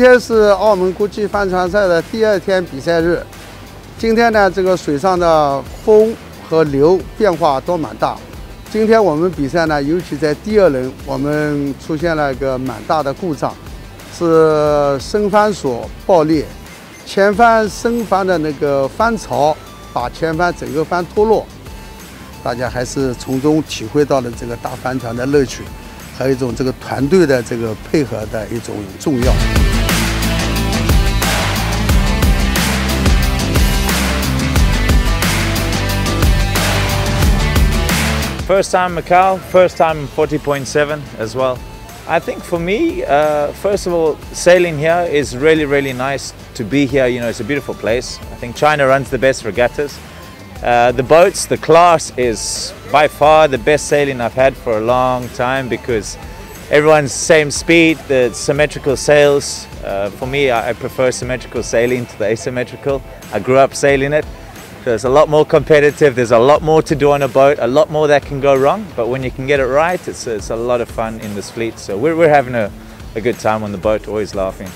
天是澳门国际帆船赛的第2天比赛日。今天呢，这个水上的风和流变化都蛮大。今天我们比赛呢，尤其在第2轮，我们出现了一个蛮大的故障，是升帆索爆裂，前帆升帆的那个帆槽把前帆整个帆脱落。大家还是从中体会到了这个大帆船的乐趣。 还有一种这个团队的这个配合的一种重要。First time Macao, first time 40.7 as well. I think for me, first of all, sailing here is really nice to be here. You know, it's a beautiful place. I think China runs the best regattas. The boats, the class is by far the best sailing I've had for a long time because everyone's same speed, the symmetrical sails. For me, I prefer symmetrical sailing to the asymmetrical. I grew up sailing it. So it's a lot more competitive, there's a lot more to do on a boat, a lot more that can go wrong, but when you can get it right, it's a lot of fun in this fleet. So we're having a good time on the boat, always laughing.